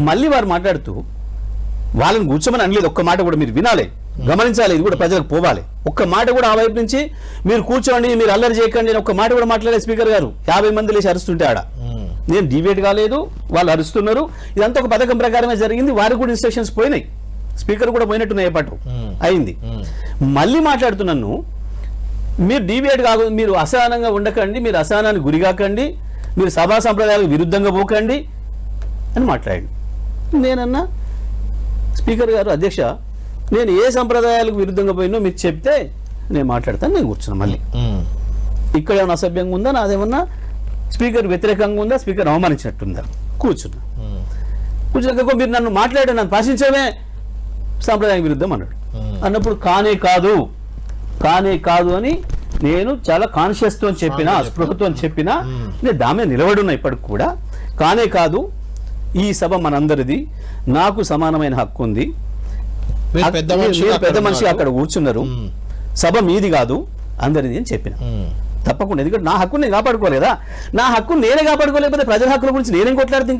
మళ్ళీ వారు మాట్లాడుతూ వాళ్ళని కూర్చోమని అనలేదు, ఒక్క మాట కూడా మీరు వినాలి, గమనించాలి, ఇది కూడా ప్రజలకు పోవాలి. ఒక్క మాట కూడా ఆ వైపు నుంచి మీరు కూర్చోండి, మీరు అల్లరి చేయకండి అని ఒక్క మాట కూడా మాట్లాడే స్పీకర్ గారు 50 మంది లేచి అరుస్తుంటే ఆడ నేను డిబేట్ కాలేదు, వాళ్ళు అరుస్తున్నారు. ఇదంతా ఒక పథకం ప్రకారమే జరిగింది. వారికి కూడా ఇన్స్ట్రక్షన్స్ పోయినాయి, స్పీకర్ కూడా పోయినట్టున్నాయి, పాటు అయింది. మళ్ళీ మాట్లాడుతున్నాను, మీరు డిబేట్ కాకుండా మీరు అసహనంగా ఉండకండి, మీరు అసహనానికి గురి కాకండి, మీరు సభా సంప్రదాయాలకు విరుద్ధంగా పోకండి అని మాట్లాడండి. నేనన్నా స్పీకర్ గారు, అధ్యక్ష నేను ఏ సంప్రదాయాలకు విరుద్ధంగా పోయినో మీరు చెప్తే నేను మాట్లాడతాను. నేను కూర్చున్నాను. మళ్ళీ ఇక్కడ ఏమైనా అసభ్యంగా ఉందా, నాదేమన్నా స్పీకర్ వ్యతిరేకంగా ఉందా, స్పీకర్ అవమానించినట్టుందా, కూర్చున్నా. కూర్చున్నాక మీరు నన్ను మాట్లాడే నన్ను భాషించడమే సాంప్రదాయం విరుద్ధం అన్నాడు. అన్నప్పుడు కానే కాదు అని నేను చాలా కాన్షియస్తో చెప్పినా, స్పృహతో చెప్పినా, నేను దామే నిలబడున్నా ఇప్పటికి కూడా. కానే కాదు, ఈ సభ మనందరిది, నాకు సమానమైన హక్కు ఉంది, పెద్ద మనిషి అక్కడ కూర్చున్నారు, సభ మీది కాదు అందరిది అని చెప్పిన. తప్పకుండా, ఎందుకంటే నా హక్కు నేను కాపాడుకోలేదా, నా హక్కు నేనే కాపాడుకోలేకపోతే ప్రజల హక్కుల గురించి నేనేం కొట్లాడుతుంది.